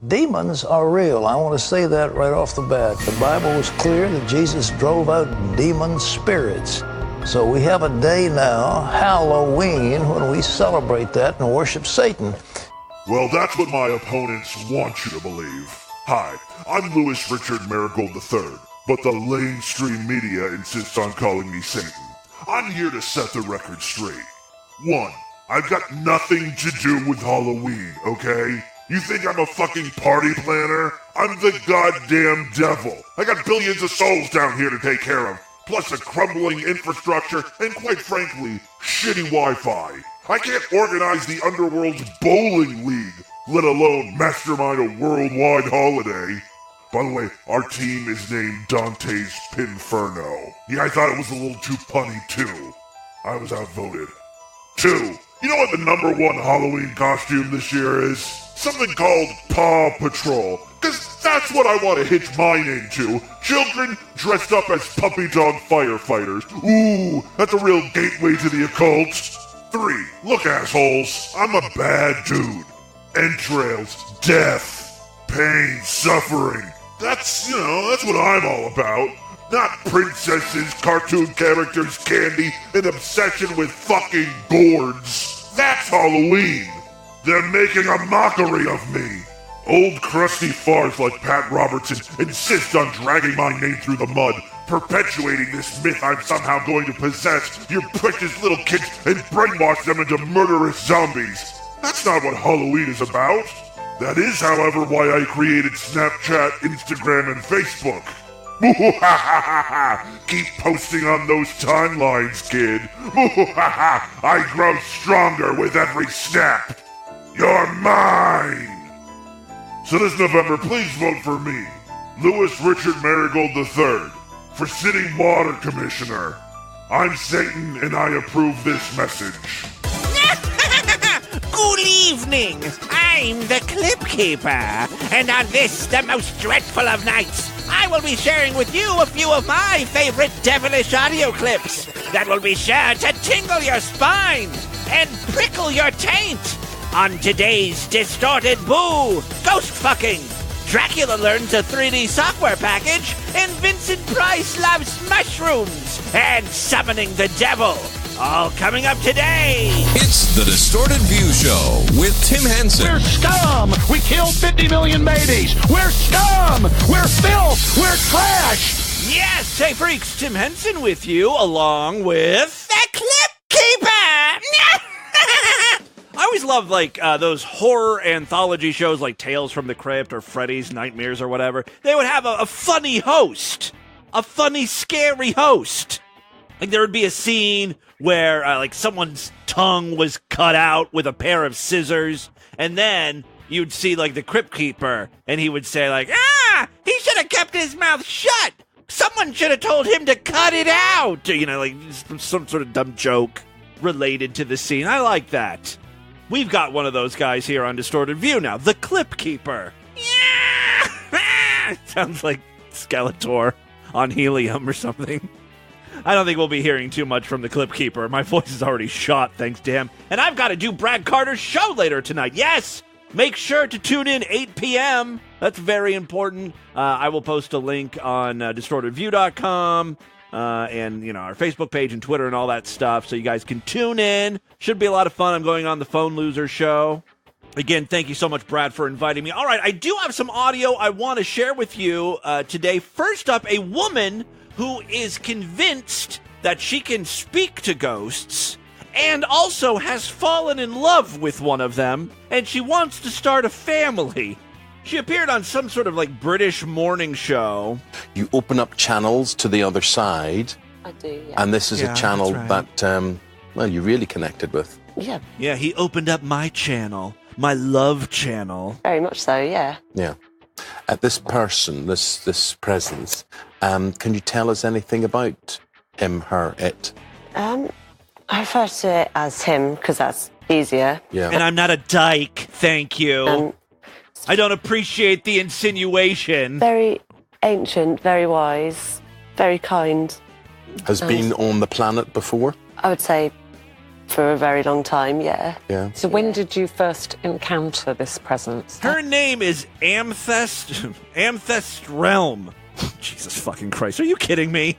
Demons are real. I want to say that right off the bat. The Bible was clear that Jesus drove out demon spirits. So we have a day now, Halloween, when we celebrate that and worship Satan. Well, that's what my opponents want you to believe. Hi, I'm Louis Richard Marigold III, but the mainstream media insists on calling me Satan. I'm here to set the record straight. 1, I've got nothing to do with Halloween, okay? You think I'm a fucking party planner? I'm the goddamn devil. I got billions of souls down here to take care of, plus a crumbling infrastructure and, quite frankly, shitty Wi-Fi. I can't organize the underworld's bowling league, let alone mastermind a worldwide holiday. By the way, our team is named Dante's Pinferno. Yeah, I thought it was a little too punny, too. I was outvoted. 2, you know what the number 1 Halloween costume this year is? Something called Paw Patrol. Cause that's what I want to hitch my name to. Children dressed up as puppy dog firefighters. Ooh, that's a real gateway to the occult. 3, look assholes, I'm a bad dude. Entrails, death, pain, suffering. That's what I'm all about. Not princesses, cartoon characters, candy, an obsession with fucking gourds. That's Halloween. They're making a mockery of me. Old crusty farts like Pat Robertson insist on dragging my name through the mud, perpetuating this myth I'm somehow going to possess your precious little kids and brainwash them into murderous zombies. That's not what Halloween is about. That is, however, why I created Snapchat, Instagram, and Facebook. Keep posting on those timelines, kid. I grow stronger with every snap. You're mine! So this November, please vote for me, Louis Richard Marigold III, for City Water Commissioner. I'm Satan and I approve this message. Good evening! I'm the Clip Keeper, and on this, the most dreadful of nights, I will be sharing with you a few of my favorite devilish audio clips that will be sure to tingle your spine and prickle your taint. On today's Distorted Boo, Ghost Fucking, Dracula learns a 3D software package, and Vincent Price loves mushrooms and summoning the devil. All coming up today. It's the Distorted View Show with Tim Henson. We're scum! We killed 50 million babies! We're scum! We're filth! We're trash! Yes, hey freaks, Tim Henson with you, along with the Clip Keeper! I always love, those horror anthology shows like Tales from the Crypt or Freddy's Nightmares or whatever. They would have a funny host. A funny, scary host. Like, there would be a scene where, someone's tongue was cut out with a pair of scissors, and then you'd see, the Crypt Keeper, and he would say, he should have kept his mouth shut! Someone should have told him to cut it out! Some sort of dumb joke related to the scene. I like that. We've got one of those guys here on Distorted View now, the Clip Keeper. Yeah! Sounds like Skeletor on helium or something. I don't think we'll be hearing too much from the Clip Keeper. My voice is already shot, thanks to him. And I've got to do Brad Carter's show later tonight. Yes! Make sure to tune in 8 p.m. That's very important. I will post a link on distortedview.com. And, our Facebook page and Twitter and all that stuff, so you guys can tune in. Should be a lot of fun. I'm going on the Phone Loser show. Again, thank you so much, Brad, for inviting me. All right, I do have some audio I want to share with you today. First up, a woman who is convinced that she can speak to ghosts and also has fallen in love with one of them, and she wants to start a family. She appeared on some sort of British morning show. You open up channels to the other side. I do, yeah. And this is a channel that, you really connected with. Yeah. Yeah, he opened up my channel, my love channel. Very much so, yeah. Yeah. This person, this presence, can you tell us anything about him, her, it? I refer to it as him because that's easier. Yeah. And I'm not a dyke, thank you. I don't appreciate the insinuation. Very ancient, very wise, very kind. Has been on the planet before? I would say for a very long time, yeah. Yeah. So when did you first encounter this presence? Her name is Amethyst Realm. Jesus fucking Christ, are you kidding me?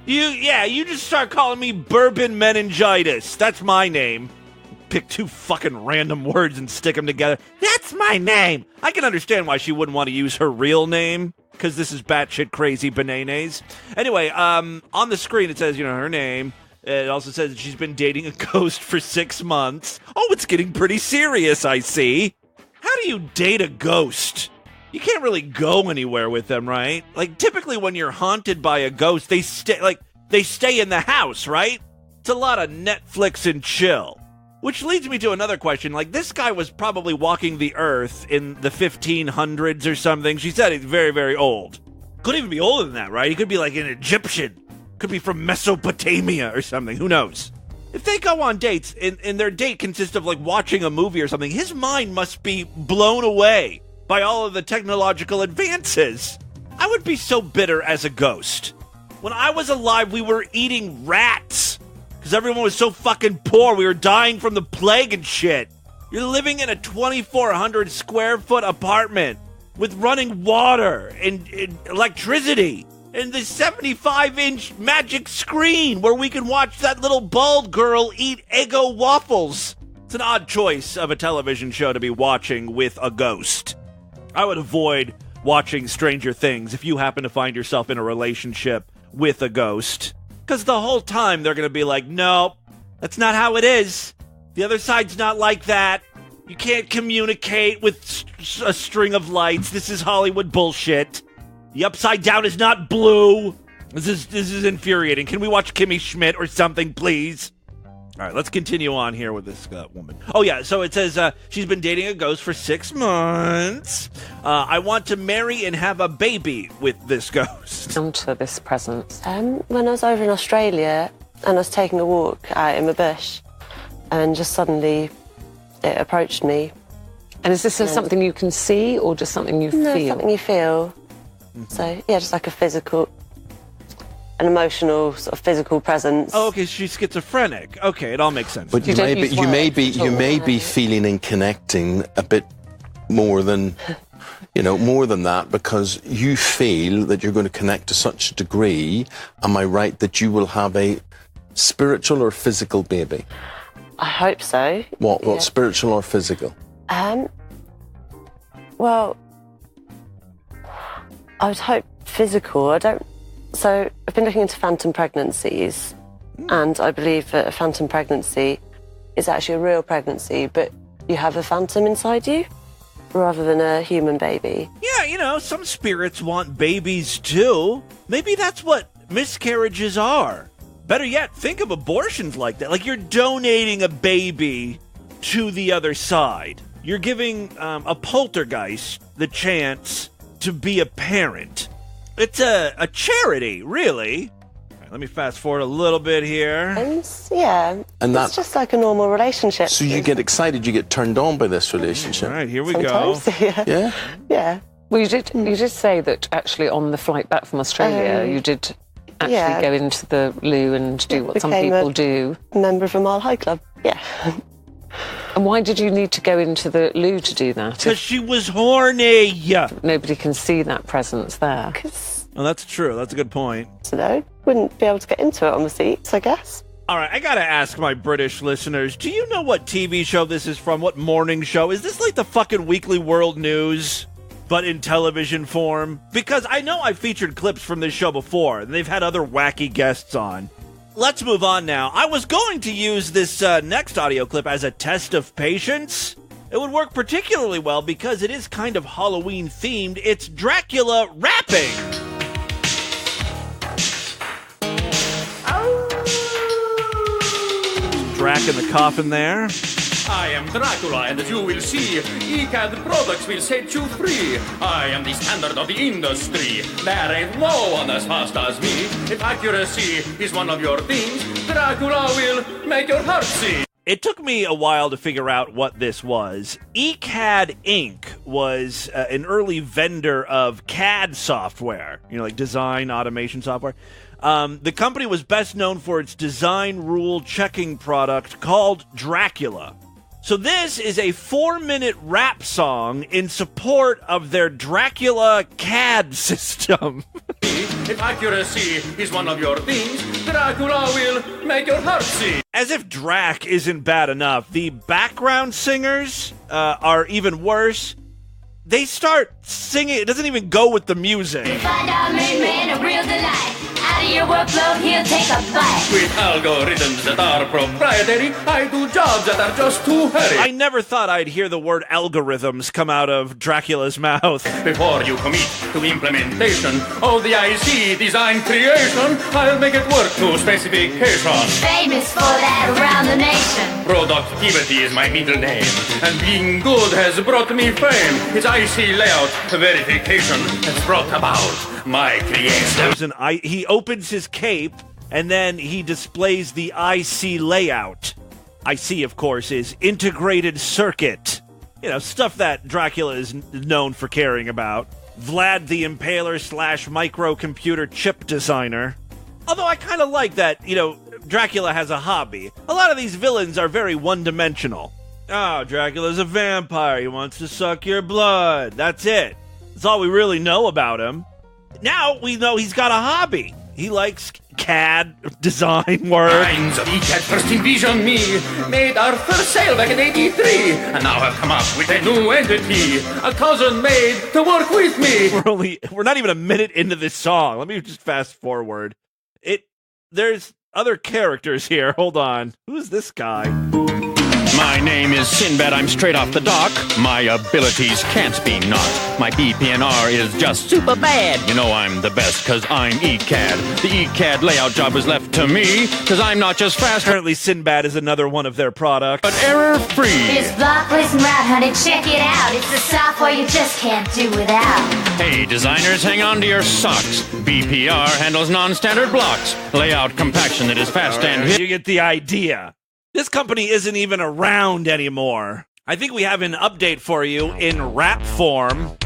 You just start calling me Bourbon Meningitis. That's my name. Pick two fucking random words and stick them together. That's my name. I can understand why she wouldn't want to use her real name, because this is batshit crazy bananas. Anyway, on the screen it says, her name. It also says that she's been dating a ghost for 6 months. Oh, it's getting pretty serious, I see. How do you date a ghost? You can't really go anywhere with them, right? Like, typically when you're haunted by a ghost, they stay in the house, right? It's a lot of Netflix and chill. Which leads me to another question. Like, this guy was probably walking the earth in the 1500s or something. She said he's very, very old. Could even be older than that, right? He could be like an Egyptian. Could be from Mesopotamia or something. Who knows? If they go on dates and their date consists of like watching a movie or something, his mind must be blown away by all of the technological advances. I would be so bitter as a ghost. When I was alive, we were eating rats because everyone was so fucking poor. We were dying from the plague and shit. You're living in a 2,400 square foot apartment with running water and electricity and the 75-inch magic screen where we can watch that little bald girl eat Eggo waffles. It's an odd choice of a television show to be watching with a ghost. I would avoid watching Stranger Things if you happen to find yourself in a relationship with a ghost. Because the whole time they're going to be like, no, that's not how it is. The other side's not like that. You can't communicate with a string of lights. This is Hollywood bullshit. The upside down is not blue. This is infuriating. Can we watch Kimmy Schmidt or something, please? All right, let's continue on here with this woman. Oh, yeah, so it says she's been dating a ghost for 6 months. I want to marry and have a baby with this ghost. Onto this presence. When I was over in Australia and I was taking a walk out in the bush and just suddenly it approached me. And is this something you can see or just something you No, feel? something you feel. Mm-hmm. So, yeah, just like an emotional sort of physical presence. Oh, okay, she's schizophrenic. Okay, it all makes sense. But you may be feeling and connecting a bit more than, more than that, because you feel that you're going to connect to such a degree. Am I right that you will have a spiritual or physical baby? I hope so. What? What? Spiritual or physical? Well, I would hope physical. So I've been looking into phantom pregnancies, and I believe that a phantom pregnancy is actually a real pregnancy, but you have a phantom inside you rather than a human baby. Yeah, some spirits want babies too. Maybe that's what miscarriages are. Better yet, think of abortions like that. Like you're donating a baby to the other side. You're giving a poltergeist the chance to be a parent. It's a charity, really. All right, let me fast forward a little bit here. Yeah, and it's just like a normal relationship. So you get excited, you get turned on by this relationship. All right, here we Sometimes, go. Yeah. Yeah. Well, you did say that actually on the flight back from Australia, you did actually go into the loo and do what some people do. Member of a Mile High Club. Yeah. And why did you need to go into the loo to do that? Because she was horny. Nobody can see that presence there. Oh, that's true. That's a good point. So I wouldn't be able to get into it on the seats, I guess. All right, I gotta ask my British listeners, do you know what TV show this is from? What morning show? Is this like the fucking Weekly World News, but in television form? Because I know I've featured clips from this show before, and they've had other wacky guests on. Let's move on now. I was going to use this next audio clip as a test of patience. It would work particularly well because it is kind of Halloween themed. It's Dracula rapping. Drac in the coffin there. I am Dracula, and as you will see, ECAD products will set you free. I am the standard of the industry. There ain't no one as fast as me. If accuracy is one of your things, Dracula will make your heart see. It took me a while to figure out what this was. ECAD Inc. was an early vendor of CAD software, like design automation software. The company was best known for its design rule checking product called Dracula. So this is a 4-minute rap song in support of their Dracula CAD system. If accuracy is one of your things, Dracula will make your heart sing. As if Drac isn't bad enough, the background singers are even worse. They start singing, it doesn't even go with the music. You find our main man a real delight. Out of your workload, he'll take a bite. With algorithms that are proprietary, I do jobs that are just too hairy. I never thought I'd hear the word algorithms come out of Dracula's mouth. Before you commit to implementation of the IC design creation, I'll make it work to specification. Famous for that around the nation. Productivity is my middle name, and being good has brought me fame. It's IC layout verification has brought about my creation. He opens his cape, and then he displays the IC layout. IC, of course, is integrated circuit. Stuff that Dracula is known for caring about. Vlad the Impaler / microcomputer chip designer. Although I kind of like that, Dracula has a hobby. A lot of these villains are very one-dimensional. Oh, Dracula's a vampire. He wants to suck your blood. That's it. That's all we really know about him. Now we know he's got a hobby. He likes CAD design work. Lines of ECAD first envisioned me, made our first sale back in '83, and now have come up with a new entity, a cousin made to work with me. We're not even a minute into this song. Let me just fast forward. There's other characters here. Hold on. Who's this guy? My name is Sinbad, I'm straight off the dock. My abilities can't be knocked. My PPNR is just super bad. You know I'm the best, cause I'm ECAD. The ECAD layout job is left to me, cause I'm not just fast. Apparently Sinbad is another one of their products. But error-free. It's block, place, and route, honey, check it out. It's the software you just can't do without. Hey, designers, hang on to your socks. BPR handles non-standard blocks. Layout compaction that is fast and hit. You get the idea. This company isn't even around anymore. I think we have an update for you in rap form.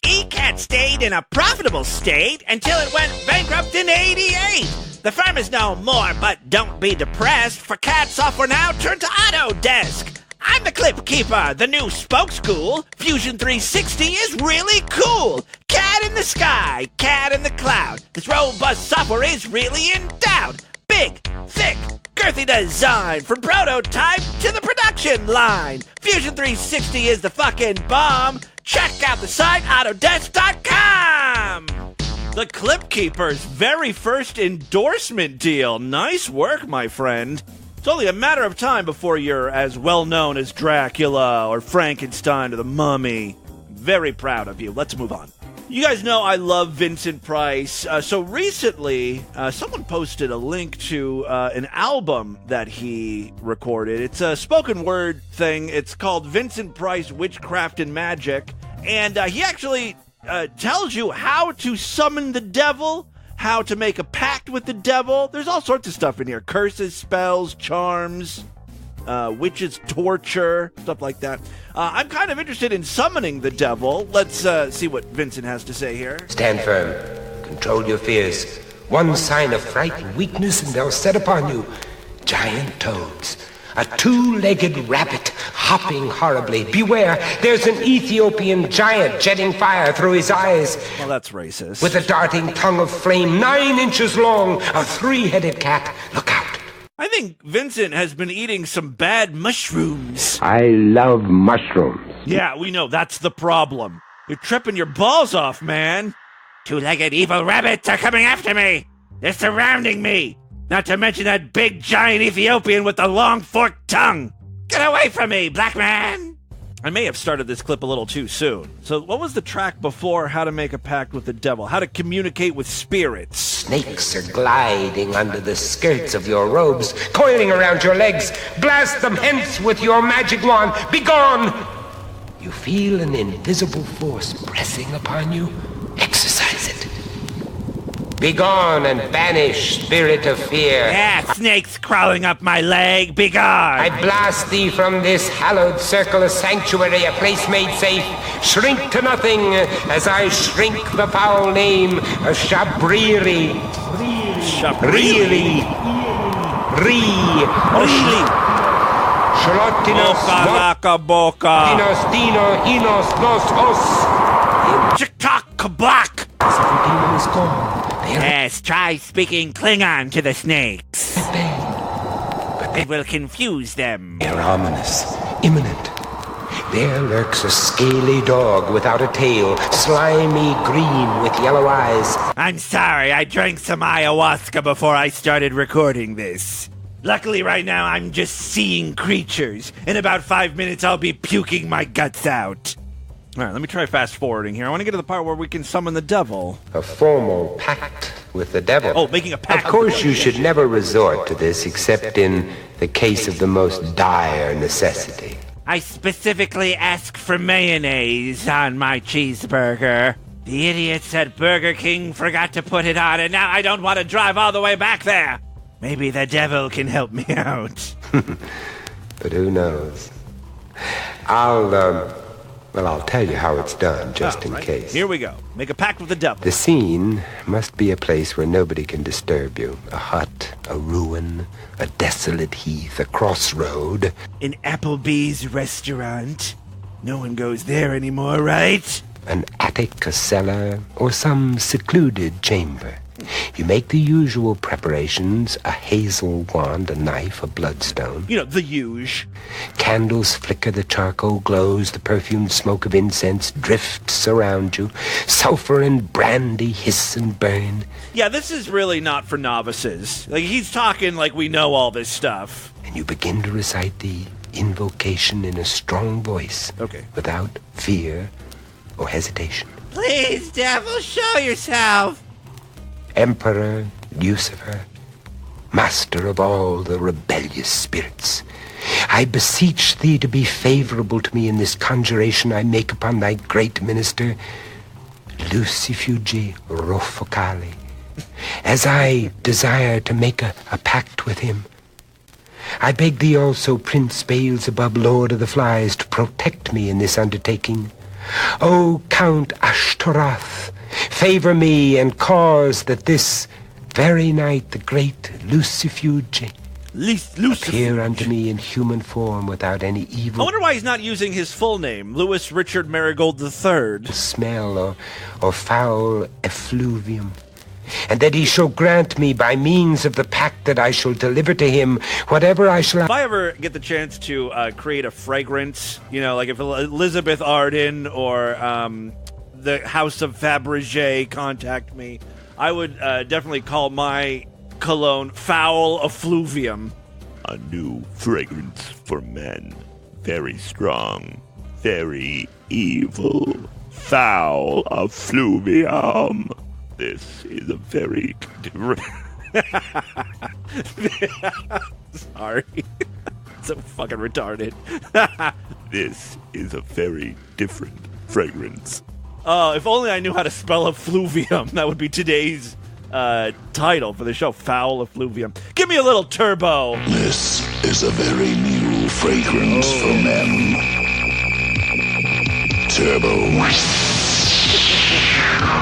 ECAD stayed in a profitable state until it went bankrupt in '88. The firm is no more, but don't be depressed, for CAD software now turned to Autodesk. I'm the Clip Keeper, the new spokeschool. Fusion 360 is really cool. CAD in the sky, CAD in the cloud. This robust software is really endowed. Big, thick, girthy design, from prototype to the production line. Fusion 360 is the fucking bomb. Check out the site, Autodesk.com. The Clip Keeper's very first endorsement deal. Nice work, my friend. It's only a matter of time before you're as well known as Dracula or Frankenstein or the Mummy. Very proud of you. Let's move on. You guys know I love Vincent Price. So recently, someone posted a link to an album that he recorded. It's a spoken word thing. It's called Vincent Price, Witchcraft and Magic. And he actually tells you how to summon the devil, how to make a pact with the devil. There's all sorts of stuff in here. Curses, spells, charms, witches' torture, stuff like that. I'm kind of interested in summoning the devil. Let's see what Vincent has to say here. Stand firm. Control your fears. One sign of fright and weakness, and they'll set upon you. Giant toads. A two-legged rabbit hopping horribly. Beware, there's an Ethiopian giant jetting fire through his eyes. Well, that's racist. With a darting tongue of flame 9 inches long. A three-headed cat. Look out. I think Vincent has been eating some bad mushrooms. I love mushrooms. Yeah, we know. That's the problem. You're tripping your balls off, man. Two-legged evil rabbits are coming after me. They're surrounding me. Not to mention that big, giant Ethiopian with the long, forked tongue. Get away from me, black man. I may have started this clip a little too soon. So what was the track before How to Make a Pact with the Devil? How to communicate with spirits. Snakes are gliding under the skirts of your robes, coiling around your legs. Blast them hence with your magic wand. Be gone! You feel an invisible force pressing upon you. Exercise it. Begone and banish, spirit of fear. Snakes crawling up my leg, begone! I blast thee from this hallowed circle, a sanctuary, a place made safe. Shrink to nothing, as I shrink the foul name of Shabriri. Shabriri. Shalotinos. Boca. Dinos, Dino, Hinos, Nos, Os. Chick-tock-kabak! The demon is gone. Yes, try speaking Klingon to the snakes. It will confuse them. They're ominous, imminent. There lurks a scaly dog without a tail, slimy green with yellow eyes. I'm sorry, I drank some ayahuasca before I started recording this. Luckily right now I'm just seeing creatures. In about 5 minutes I'll be puking my guts out. Alright, let me try fast forwarding here. I want to get to the part where we can summon the devil. A formal pact with the devil. Oh, making a pact. Of course you should never resort to this except in the case of the most dire necessity. I specifically asked for mayonnaise on my cheeseburger. The idiots at Burger King forgot to put it on, and now I don't want to drive all the way back there. Maybe the devil can help me out. But who knows? I'll tell you how it's done, just in case. Here we go. Make a pact with the devil. The scene must be a place where nobody can disturb you. A hut, a ruin, a desolate heath, a crossroad. An Applebee's restaurant. No one goes there anymore, right? An attic, a cellar, or some secluded chamber. You make the usual preparations, a hazel wand, a knife, a bloodstone. You know, the huge. Candles flicker, the charcoal glows, the perfumed smoke of incense drifts around you. Sulfur and brandy hiss and burn. Yeah, this is really not for novices. Like, he's talking like we know all this stuff. And you begin to recite the invocation in a strong voice. Okay. Without fear or hesitation. Please, devil, show yourself. Emperor Lucifer, master of all the rebellious spirits, I beseech thee to be favorable to me in this conjuration I make upon thy great minister, Lucifugi Rofocali, as I desire to make a pact with him. I beg thee also, Prince Beelzebub, Lord of the Flies, to protect me in this undertaking. O Count Ashtaroth, favor me and cause that this very night the great Lucifuge appear unto me in human form without any evil. I wonder why he's not using his full name, Louis Richard Marigold III. Smell or foul effluvium. And that he shall grant me by means of the pact that I shall deliver to him whatever I shall... If I ever get the chance to create a fragrance, you know, like if Elizabeth Arden or the House of Fabergé contact me, I would definitely call my cologne Foul Effluvium. A new fragrance for men. Very strong. Very evil. Foul Effluvium. This is a very different... Sorry. So fucking retarded. This is a very different fragrance. If only I knew how to spell effluvium. That would be today's title for the show, Foul Effluvium. Give me a little turbo. This is a very new fragrance for men. Turbo.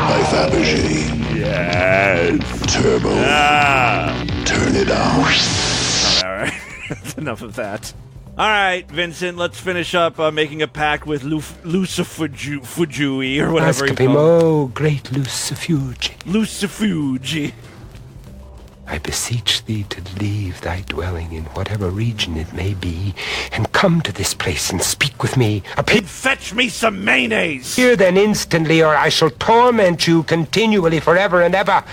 By Fabergé. Yes. Turbo. Turn it on. All right. That's enough of that. All right, Vincent, let's finish up making a pact with Lucifugi or whatever Ask he him, called. oh, great Lucifugi. Lucifugi. I beseech thee to leave thy dwelling in whatever region it may be, and come to this place and speak with me. And fetch me some mayonnaise. Here then instantly, or I shall torment you continually forever and ever.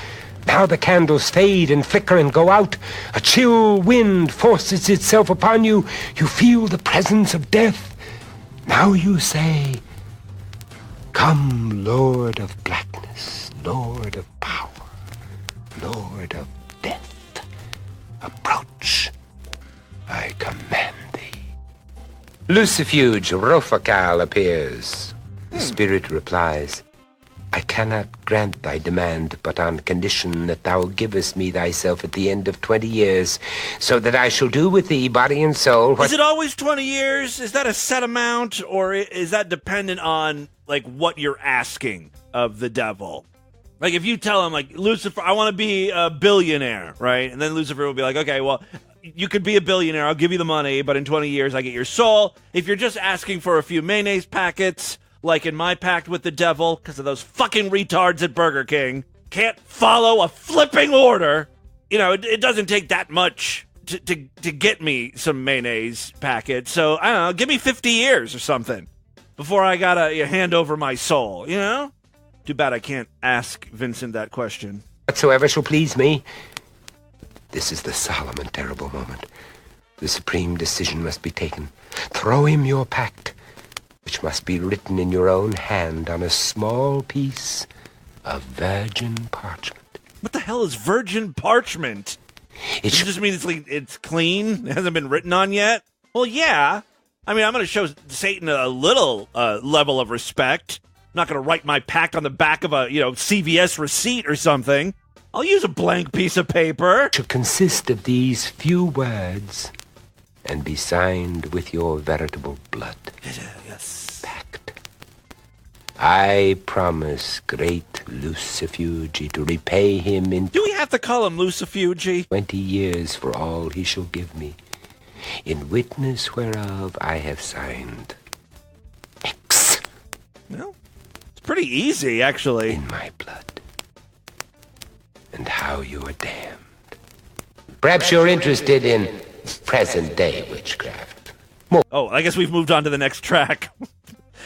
Now the candles fade and flicker and go out. A chill wind forces itself upon you. You feel the presence of death. Now you say, come, Lord of blackness, Lord of power, Lord of death. Approach, I command thee. Lucifuge Rofacal appears. The spirit replies, I cannot grant thy demand, but on condition that thou givest me thyself at the end of 20 years, so that I shall do with thee, body and soul, what... Is it always 20 years? Is that a set amount, or is that dependent on, like, what you're asking of the devil? Like, if you tell him, like, Lucifer, I want to be a billionaire, right? And then Lucifer will be like, okay, well, you could be a billionaire, I'll give you the money, but in 20 years I get your soul. If you're just asking for a few mayonnaise packets, like in my pact with the devil, because of those fucking retards at Burger King, can't follow a flipping order, you know, it doesn't take that much to get me some mayonnaise packets. So, I don't know, give me 50 years or something before I gotta hand over my soul, you know? Too bad I can't ask Vincent that question. Whatsoever shall please me. This is the solemn and terrible moment. The supreme decision must be taken. Throw him your pact, which must be written in your own hand on a small piece of virgin parchment. What the hell is virgin parchment? It just means it's clean? It hasn't been written on yet? Well, yeah. I mean, I'm going to show Satan a little level of respect. I'm not going to write my pact on the back of a, CVS receipt or something. I'll use a blank piece of paper. It should consist of these few words and be signed with your veritable blood. Yes. Pact. I promise great Lucifuge to repay him in... Do we have to call him Lucifuge? 20 years for all he shall give me, in witness whereof I have signed X. Well, it's pretty easy, actually. In my blood. And how you are damned. Perhaps you're interested in present-day witchcraft. Oh, I guess we've moved on to the next track.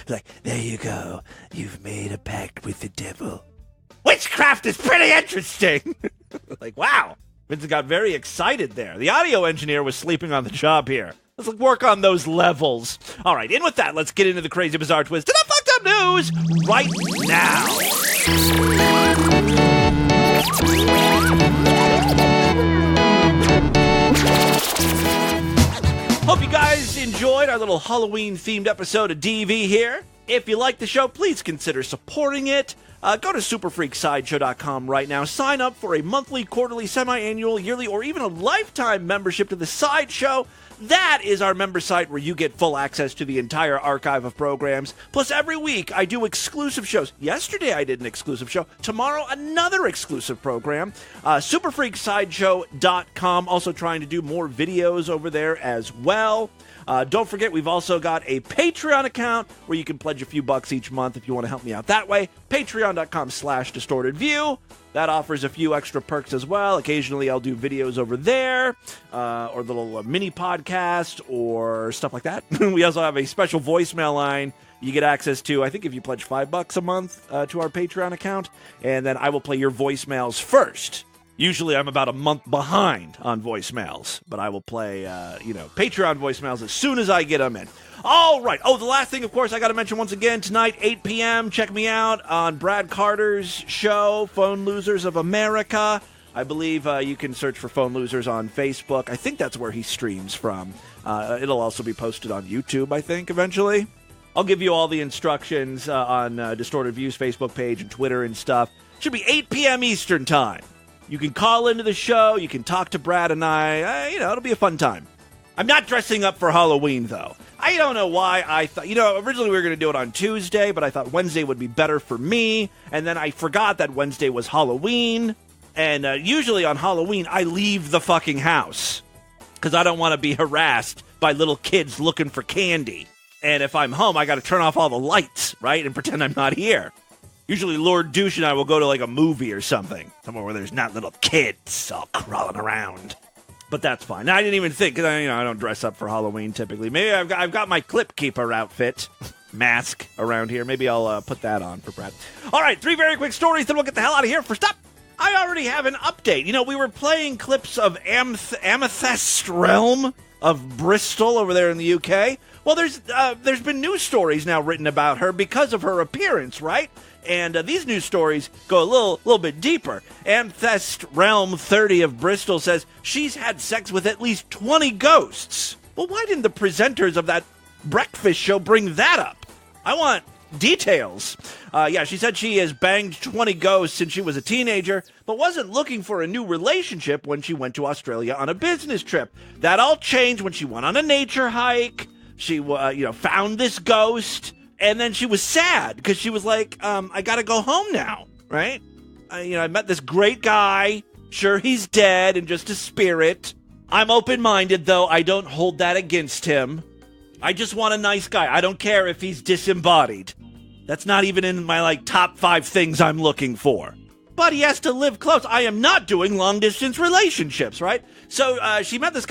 Like, there you go. You've made a pact with the devil. Witchcraft is pretty interesting. Like, wow. Vincent got very excited there. The audio engineer was sleeping on the job here. Let's work on those levels. All right, in with that, let's get into the crazy, bizarre twist to the fucked up news right now. Hope you guys enjoyed our little Halloween-themed episode of DV here. If you like the show, please consider supporting it. Go to superfreaksideshow.com right now. Sign up for a monthly, quarterly, semi-annual, yearly, or even a lifetime membership to the Sideshow. That is our member site where you get full access to the entire archive of programs. Plus, every week I do exclusive shows. Yesterday I did an exclusive show. Tomorrow, another exclusive program. Superfreaksideshow.com. Also trying to do more videos over there as well. Don't forget, we've also got a Patreon account where you can pledge a few bucks each month if you want to help me out that way. Patreon.com/distortedview. That offers a few extra perks as well. Occasionally I'll do videos over there, or little mini podcast or stuff like that. We also have a special voicemail line you get access to, I think if you pledge $5 a month to our Patreon account, and then I will play your voicemails first. Usually I'm about a month behind on voicemails, but I will play, Patreon voicemails as soon as I get them in. All right. Oh, the last thing, of course, I got to mention once again, tonight, 8 p.m., check me out on Brad Carter's show, Phone Losers of America. I believe you can search for Phone Losers on Facebook. I think that's where he streams from. It'll also be posted on YouTube, I think, eventually. I'll give you all the instructions on Distorted View's Facebook page and Twitter and stuff. Should be 8 p.m. Eastern Time. You can call into the show. You can talk to Brad and I. It'll be a fun time. I'm not dressing up for Halloween, though. I don't know why I thought, originally we were going to do it on Tuesday, but I thought Wednesday would be better for me. And then I forgot that Wednesday was Halloween. And usually on Halloween, I leave the fucking house because I don't want to be harassed by little kids looking for candy. And if I'm home, I got to turn off all the lights, right? And pretend I'm not here. Usually Lord Douche and I will go to like a movie or something. Somewhere where there's not little kids all crawling around. But that's fine. Now, I didn't even think, because I don't dress up for Halloween typically. Maybe I've got my Clip Keeper outfit mask around here. Maybe I'll put that on for Brad. All right, 3 very quick stories, then we'll get the hell out of here. First up, I already have an update. We were playing clips of Amethyst Realm of Bristol over there in the UK. Well, there's been news stories now written about her because of her appearance, right? And these news stories go a little bit deeper. Amethyst Realm 30 of Bristol says she's had sex with at least 20 ghosts. Well, why didn't the presenters of that breakfast show bring that up? I want details. She said she has banged 20 ghosts since she was a teenager, but wasn't looking for a new relationship when she went to Australia on a business trip. That all changed when she went on a nature hike. She, found this ghost, and then she was sad because she was like, I gotta go home now, right? I met this great guy. Sure, he's dead and just a spirit. I'm open-minded, though. I don't hold that against him. I just want a nice guy. I don't care if he's disembodied. That's not even in my, top 5 things I'm looking for. But he has to live close. I am not doing long-distance relationships, right? So she met this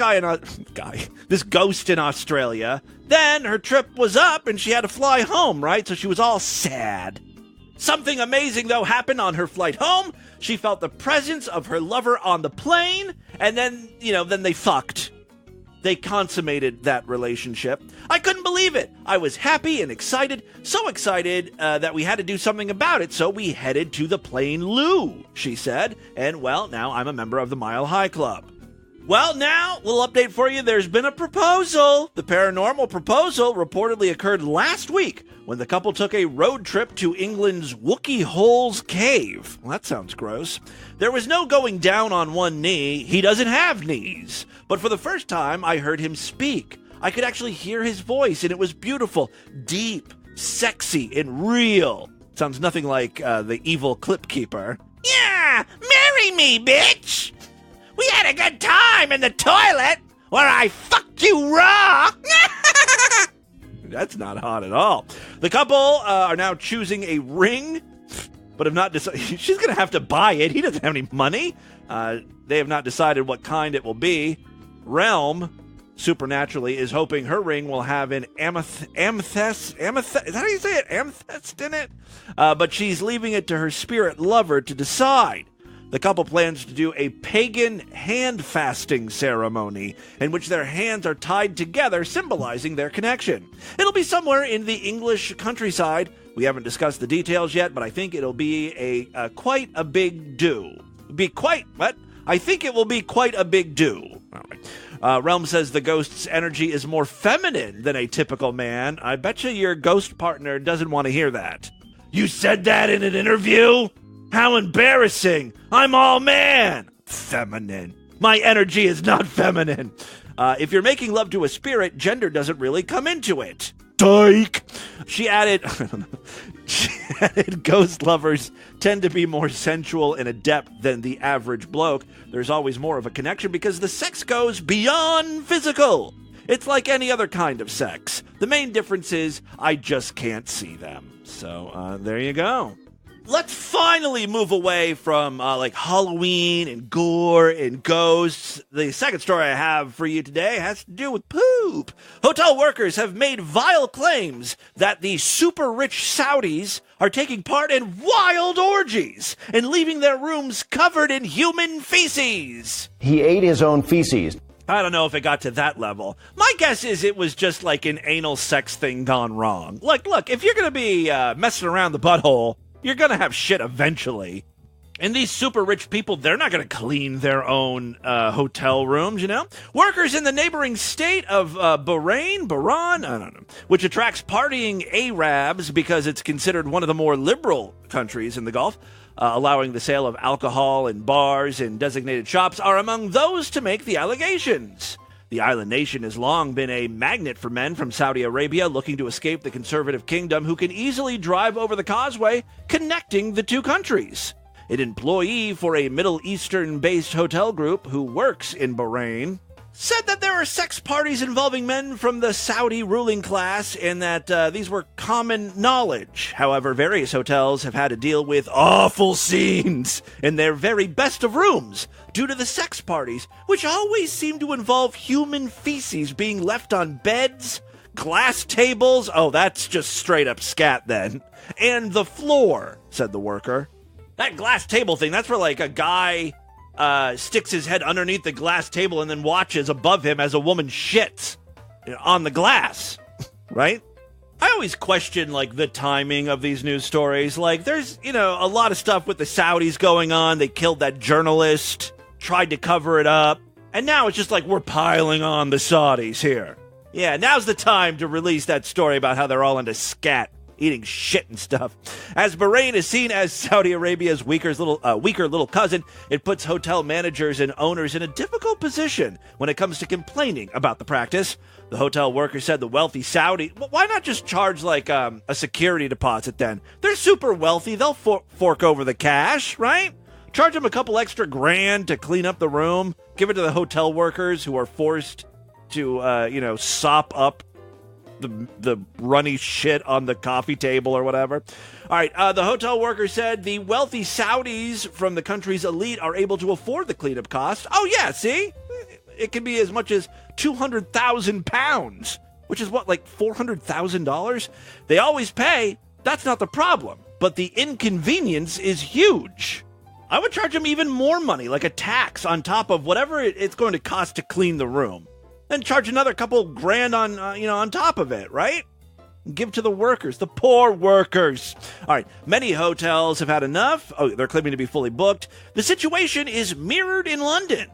this ghost in Australia. Then her trip was up and she had to fly home, right? So she was all sad. Something amazing, though, happened on her flight home. She felt the presence of her lover on the plane, and then they fucked. They consummated that relationship. I couldn't believe it. I was happy and excited, so excited that we had to do something about it, so we headed to the plane loo, she said, and, now I'm a member of the Mile High Club. Well, now, little update for you. There's been a proposal. The paranormal proposal reportedly occurred last week when the couple took a road trip to England's Wookey Holes Cave. Well, that sounds gross. There was no going down on one knee. He doesn't have knees. But for the first time, I heard him speak. I could actually hear his voice, and it was beautiful, deep, sexy, and real. Sounds nothing like the evil clip keeper. Yeah, marry me, bitch! We had a good time in the toilet where I fucked you raw. That's not hot at all. The couple are now choosing a ring, but have not decided. She's going to have to buy it. He doesn't have any money. They have not decided what kind it will be. Realm, supernaturally, is hoping her ring will have an amethyst. Is that how you say it? Amethyst in it? But she's leaving it to her spirit lover to decide. The couple plans to do a pagan hand fasting ceremony in which their hands are tied together, symbolizing their connection. It'll be somewhere in the English countryside. We haven't discussed the details yet, but I think it'll be quite a big do. I think it will be quite a big do. All right. Realm says the ghost's energy is more feminine than a typical man. I bet you your ghost partner doesn't want to hear that. You said that in an interview? How embarrassing! I'm all man! Feminine. My energy is not feminine. If you're making love to a spirit, gender doesn't really come into it. Dyke! She added, ghost lovers tend to be more sensual and adept than the average bloke. There's always more of a connection because the sex goes beyond physical. It's like any other kind of sex. The main difference is I just can't see them. So, there you go. Let's finally move away from Halloween and gore and ghosts. The second story I have for you today has to do with poop. Hotel workers have made vile claims that the super rich Saudis are taking part in wild orgies and leaving their rooms covered in human feces. He ate his own feces. I don't know if it got to that level. My guess is it was just like an anal sex thing gone wrong. Look, if you're going to be messing around the butthole, you're going to have shit eventually. And these super rich people, they're not going to clean their own hotel rooms, you know? Workers in the neighboring state of Bahrain, I don't know, which attracts partying Arabs because it's considered one of the more liberal countries in the Gulf, allowing the sale of alcohol in bars and designated shops, are among those to make the allegations. The island nation has long been a magnet for men from Saudi Arabia looking to escape the conservative kingdom who can easily drive over the causeway connecting the two countries. An employee for a Middle Eastern-based hotel group who works in Bahrain said that there are sex parties involving men from the Saudi ruling class and that these were common knowledge. However, various hotels have had to deal with awful scenes in their very best of rooms due to the sex parties, which always seem to involve human feces being left on beds, glass tables, oh, that's just straight up scat then, and the floor, said the worker. That glass table thing, that's where like a guy sticks his head underneath the glass table and then watches above him as a woman shits on the glass, right? I always question, like, the timing of these news stories. Like, there's, a lot of stuff with the Saudis going on. They killed that journalist, tried to cover it up, and now it's just like we're piling on the Saudis here. Yeah, now's the time to release that story about how they're all into scat. eating shit and stuff. As Bahrain is seen as Saudi Arabia's weaker little cousin, it puts hotel managers and owners in a difficult position when it comes to complaining about the practice. The hotel worker said the wealthy Saudi... Why not just charge, like, a security deposit then? They're super wealthy. They'll fork over the cash, right? Charge them a couple extra grand to clean up the room. Give it to the hotel workers who are forced to, sop up the runny shit on the coffee table or whatever. All right, the hotel worker said the wealthy Saudis from the country's elite are able to afford the cleanup cost. Oh, yeah, see? It can be as much as 200,000 pounds, which is what, like $400,000? They always pay. That's not the problem. But the inconvenience is huge. I would charge them even more money, like a tax on top of whatever it's going to cost to clean the room. Then charge another couple grand on top of it, right? Give to the workers, the poor workers. All right, many hotels have had enough. Oh, they're claiming to be fully booked. The situation is mirrored in London.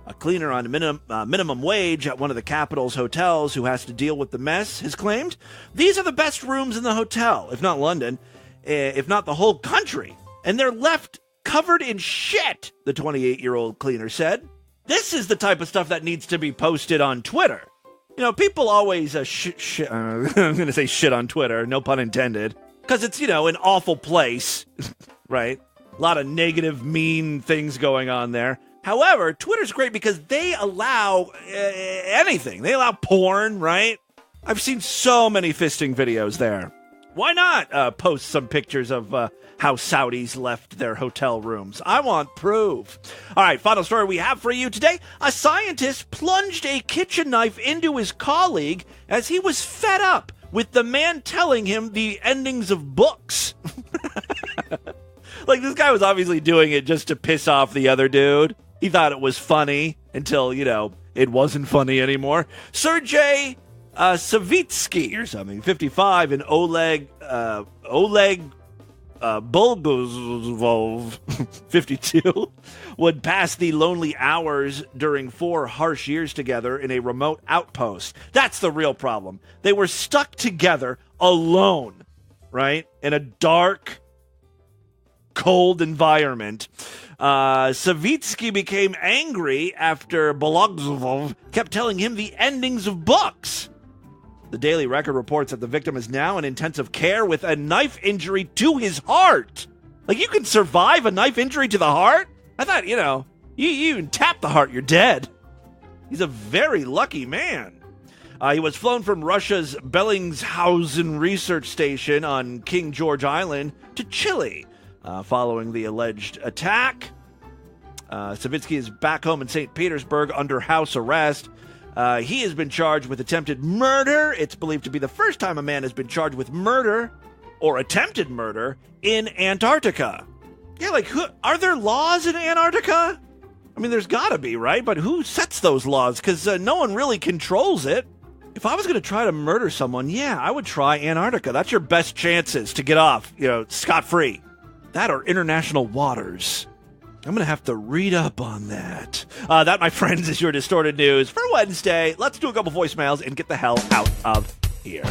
A cleaner on minimum wage at one of the capital's hotels who has to deal with the mess has claimed, these are the best rooms in the hotel, if not London, if not the whole country. And they're left covered in shit, the 28-year-old cleaner said. This is the type of stuff that needs to be posted on Twitter. People always I'm going to say shit on Twitter, no pun intended, because it's, an awful place, right? A lot of negative, mean things going on there. However, Twitter's great because they allow anything. They allow porn, right? I've seen so many fisting videos there. Why not post some pictures of how Saudis left their hotel rooms? I want proof. All right, final story we have for you today. A scientist plunged a kitchen knife into his colleague as he was fed up with the man telling him the endings of books. Like, this guy was obviously doing it just to piss off the other dude. He thought it was funny until, it wasn't funny anymore. Sergei Savitsky or something, 55, and Oleg Bulgozov, 52, would pass the lonely hours during 4 harsh years together in a remote outpost. That's the real problem. They were stuck together alone, right? In a dark, cold environment. Savitsky became angry after Bulgozov kept telling him the endings of books. The Daily Record reports that the victim is now in intensive care with a knife injury to his heart. Like, you can survive a knife injury to the heart? I thought, you even tap the heart, you're dead. He's a very lucky man. He was flown from Russia's Bellingshausen Research Station on King George Island to Chile following the alleged attack. Savitsky is back home in St. Petersburg under house arrest. He has been charged with attempted murder. It's believed to be the first time a man has been charged with murder or attempted murder in Antarctica. Yeah, are there laws in Antarctica? I mean, there's gotta be, right? But who sets those laws? Because no one really controls it. If I was going to try to murder someone, yeah, I would try Antarctica. That's your best chances to get off, scot-free. That or international waters. I'm going to have to read up on that. That, my friends, is your Distorted News for Wednesday. Let's do a couple voicemails and get the hell out of here.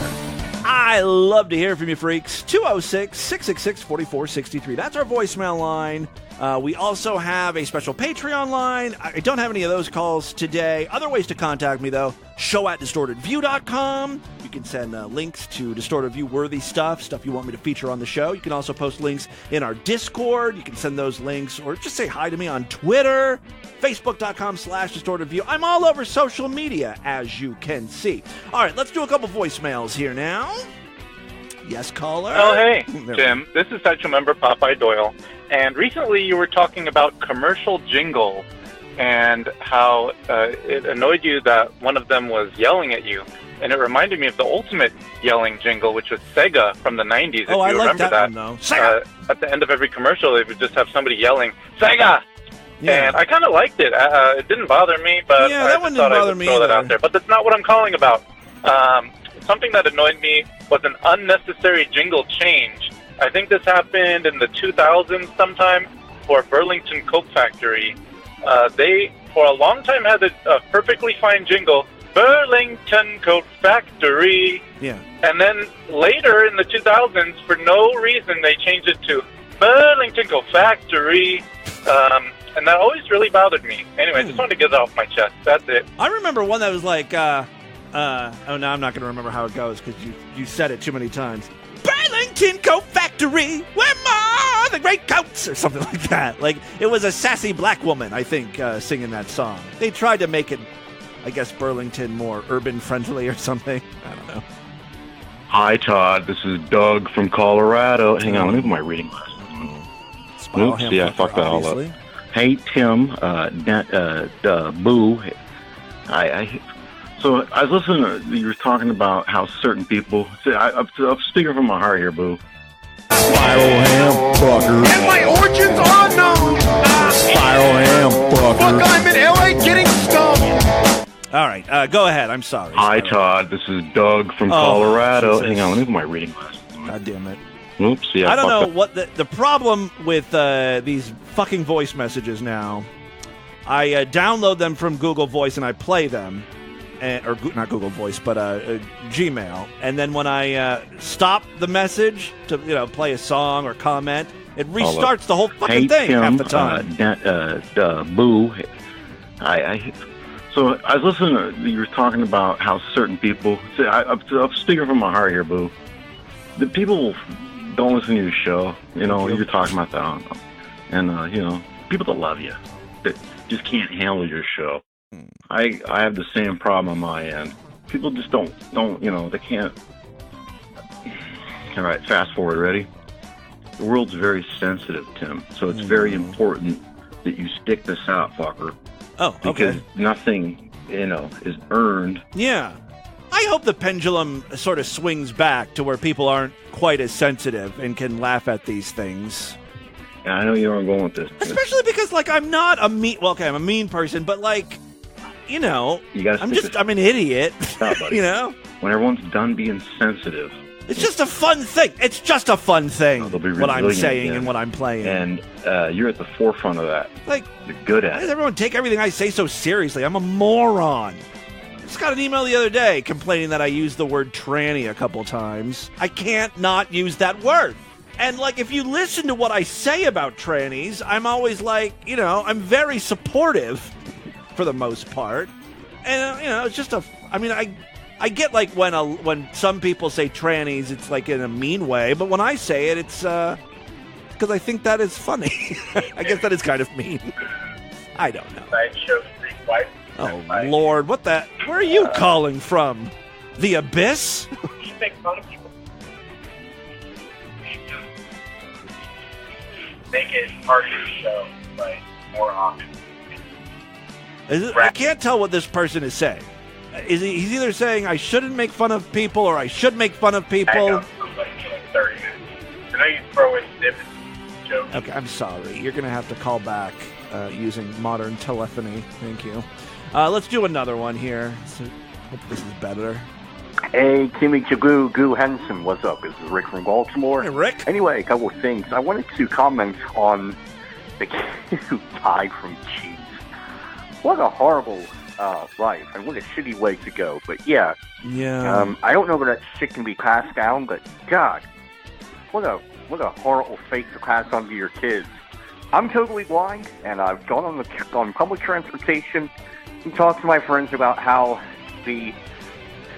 I love to hear from you, freaks. 206-666-4463. That's our voicemail line. We also have a special Patreon line. I don't have any of those calls today. Other ways to contact me, though, show@distortedview.com. You can send links to Distorted View-worthy stuff you want me to feature on the show. You can also post links in our Discord. You can send those links or just say hi to me on Twitter, facebook.com/distortedview. I'm all over social media, as you can see. All right, let's do a couple voicemails here now. Yes, caller? Oh, hey, Jim. This is Sideshow member Popeye Doyle. And recently you were talking about commercial jingle and how it annoyed you that one of them was yelling at you. And it reminded me of the ultimate yelling jingle, which was Sega from the 90s. Oh, if you remember that. One, though. Sega! At the end of every commercial, they would just have somebody yelling, Sega! Yeah. And I kind of liked it. It didn't bother me, but yeah, I just thought I would throw that out there. But that's not what I'm calling about. Something that annoyed me was an unnecessary jingle change. I think this happened in the 2000s sometime for Burlington Coke Factory. They, for a long time, had a perfectly fine jingle, Burlington Coat Factory. Yeah. And then later in the 2000s, for no reason, they changed it to Burlington Coat Factory. And that always really bothered me. Anyway, I just wanted to get it off my chest. That's it. I remember one that was like, oh, no, I'm not going to remember how it goes because you said it too many times. Burlington Coat Factory, where more the great coats, or something like that. Like, it was a sassy black woman, I think, singing that song. They tried to make it, I guess, Burlington more urban-friendly or something. I don't know. Hi, Todd. This is Doug from Colorado. Hang on, let me put my reading glasses on. Oops, yeah, I fucked that all up. Hey, Tim, Boo. So I was listening to you were talking about how certain people. I'm speaking from my heart here, Boo. Spiral ham fucker. And my origins are unknown. Spiral ham fucker. Fuck, I'm in LA getting stoned. All right, go ahead. I'm sorry. Hi, Todd. This is Doug from Colorado. Jesus. Hang on, let me put my reading glasses on. God damn it. Oops, yeah. I don't know what the problem with these fucking voice messages now. I download them from Google Voice and I play them. Or not Google Voice, but Gmail. And then when I stop the message to play a song or comment, it restarts the whole fucking thing half the time. Boo. So I was listening to you were talking about how certain people. I'm speaking from my heart here, Boo. The people don't listen to your show. You're talking about that, and people that love you that just can't handle your show. I have the same problem on my end. People just don't they can't. All right, fast forward, ready? The world's very sensitive, Tim, so it's very important that you stick this out, fucker. Oh, okay. Because nothing, is earned. Yeah. I hope the pendulum sort of swings back to where people aren't quite as sensitive and can laugh at these things. Yeah, I know you aren't going with this. Especially because, I'm not a mean... Well, okay, I'm a mean person, but, you gotta I'm an idiot. Stop, buddy. When everyone's done being sensitive... It's just a fun thing. It's just a fun thing, what I'm saying again. And what I'm playing. And you're at the forefront of that. You're good at it. Why does everyone take everything I say so seriously? I'm a moron. I just got an email the other day complaining that I used the word tranny a couple times. I can't not use that word. And, if you listen to what I say about trannies, I'm always I'm very supportive for the most part. And, it's just I get when some people say trannies, it's in a mean way, but when I say it, it's because I think that is funny. I guess that is kind of mean. I don't know. Oh Lord, what the? Where are you calling from? The abyss? You make fun of people. Make it part of your show, more often. I can't tell what this person is saying. He's either saying I shouldn't make fun of people or I should make fun of people. I know, 30 minutes. I know you throw in different jokes. Okay, I'm sorry. You're going to have to call back using modern telephony. Thank you. Let's do another one here. Hope this is better. Hey, Kimmy Chagoo, Goo Henson, what's up? This is Rick from Baltimore. Hey, Rick. Anyway, a couple of things. I wanted to comment on the kid who died from cheese. What a horrible life, and what a shitty way to go. But yeah. I don't know whether that shit can be passed down, but God, what a horrible fate to pass on to your kids. I'm totally blind, and I've gone on public transportation and talked to my friends about how the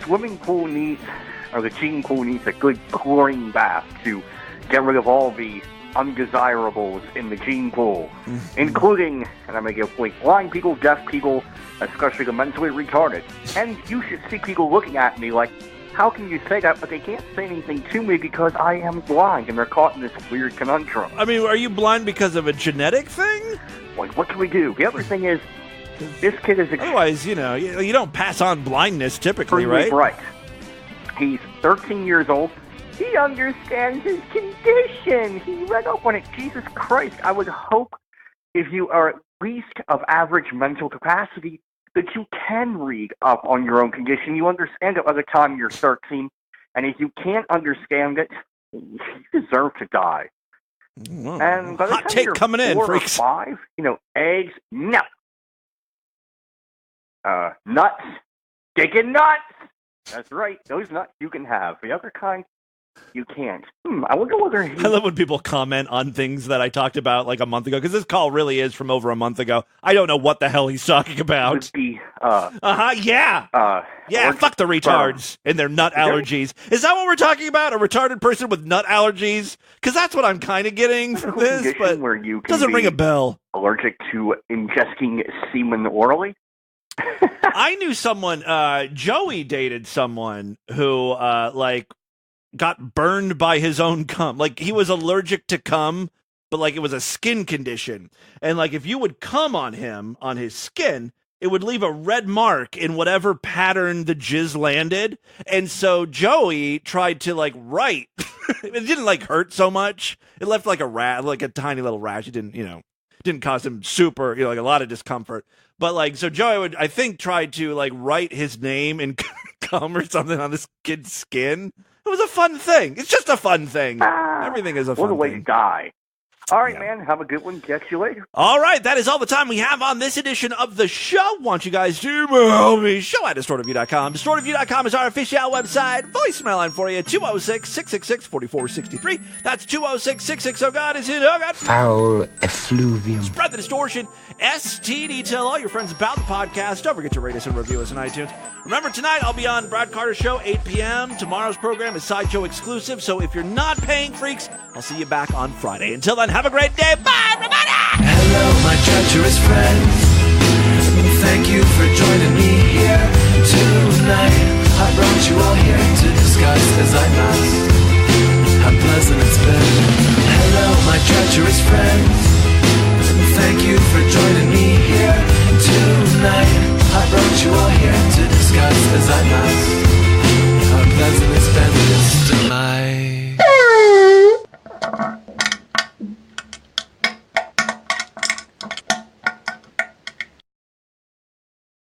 swimming pool the gene pool needs a good chlorine bath to get rid of all the undesirables in the gene pool, including, and I'm going to give a point, blind people, deaf people, especially the mentally retarded. And you should see people looking at me like, how can you say that? But they can't say anything to me because I am blind, and they're caught in this weird conundrum. I mean, are you blind because of a genetic thing? What can we do? The other thing is, this kid is... Otherwise, you don't pass on blindness typically, right? Right. He's 13 years old. He understands his condition. He read up on it. Jesus Christ. I would hope if you are at least of average mental capacity that you can read up on your own condition. You understand it by the time you're 13. And if you can't understand it, you deserve to die. And by the hot time take you're coming 4 in, or freaks. 5, eggs, no. Nuts, Digging nuts! That's right. Those nuts you can have. The other kind, you can't. I wonder whether I love when people comment on things that I talked about like a month ago, because this call really is from over a month ago. I don't know what the hell he's talking about. Would be, yeah, fuck the retards and their nut allergies. Is that what we're talking about? A retarded person with nut allergies? Because that's what I'm kind of getting from this, but where you can doesn't ring a bell. Allergic to ingesting semen orally? I knew someone, Joey dated someone who, got burned by his own cum. Like, he was allergic to cum, but, like, it was a skin condition. And, like, if you would cum on him, on his skin, it would leave a red mark in whatever pattern the jizz landed. And so Joey tried to, like, write. It didn't, like, hurt so much. It left, like, a tiny little rash. It didn't cause him super, like, a lot of discomfort. But, like, so Joey would, I think, try to, like, write his name in cum or something on this kid's skin. It was a fun thing. It's just a fun thing. Everything is a fun thing. What a way to die. All right, man. Have a good one. Catch you later. All right. That is all the time we have on this edition of the show. Want you guys to email me, show@distortedview.com. Distortedview.com is our official website. Voicemail line for you, 206-666-4463. That's 206-660. Oh, God, is it? Oh, God. Foul effluvium. Spread the distortion. STD. Tell all your friends about the podcast. Don't forget to rate us and review us on iTunes. Remember, tonight I'll be on Brad Carter's show, 8 p.m. Tomorrow's program is Sideshow exclusive, so if you're not paying freaks, I'll see you back on Friday. Until then, have a great day. Bye, everybody! Hello, my treacherous friends. Thank you for joining me here tonight.